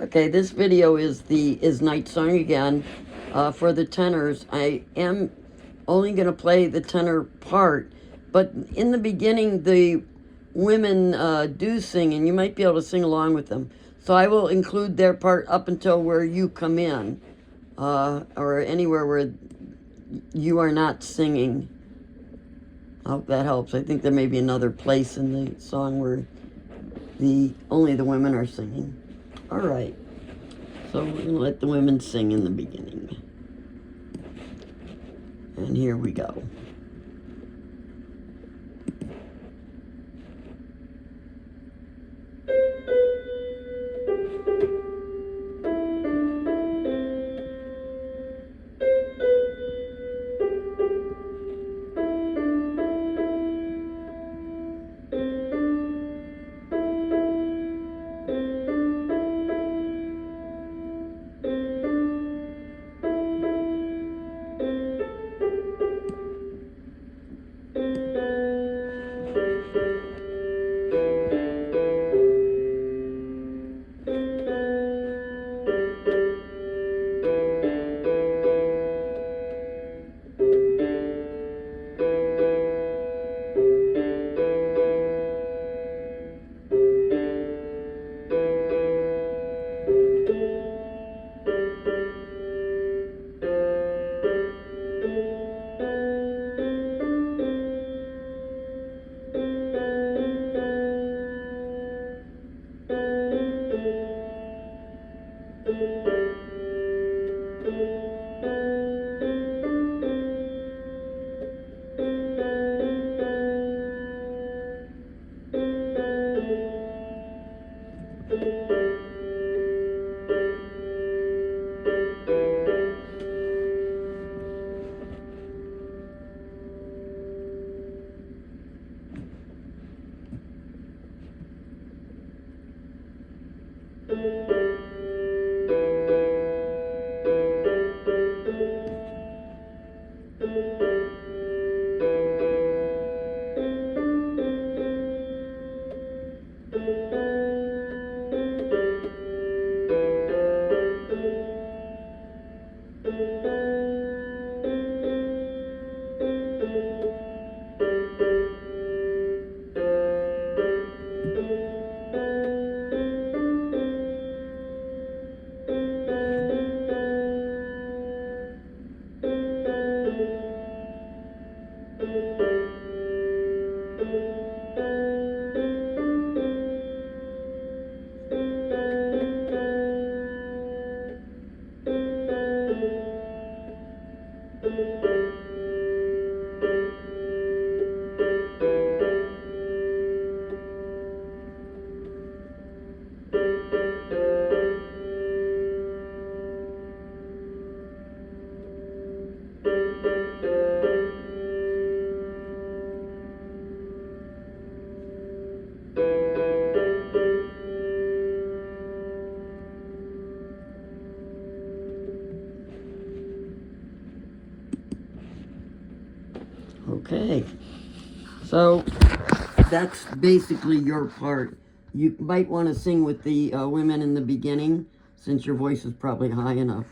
Okay, this video is Night Song again. For the tenors, I am only going to play the tenor part, but in the beginning, the women do sing, and you might be able to sing along with them. So I will include their part up until where you come in, or anywhere where you are not singing. I hope that helps. I think there may be another place in the song where only the women are singing. All right. So we're going to let the women sing in the beginning. And here we go. Okay, so that's basically your part. You might want to sing with the women in the beginning, since your voice is probably high enough.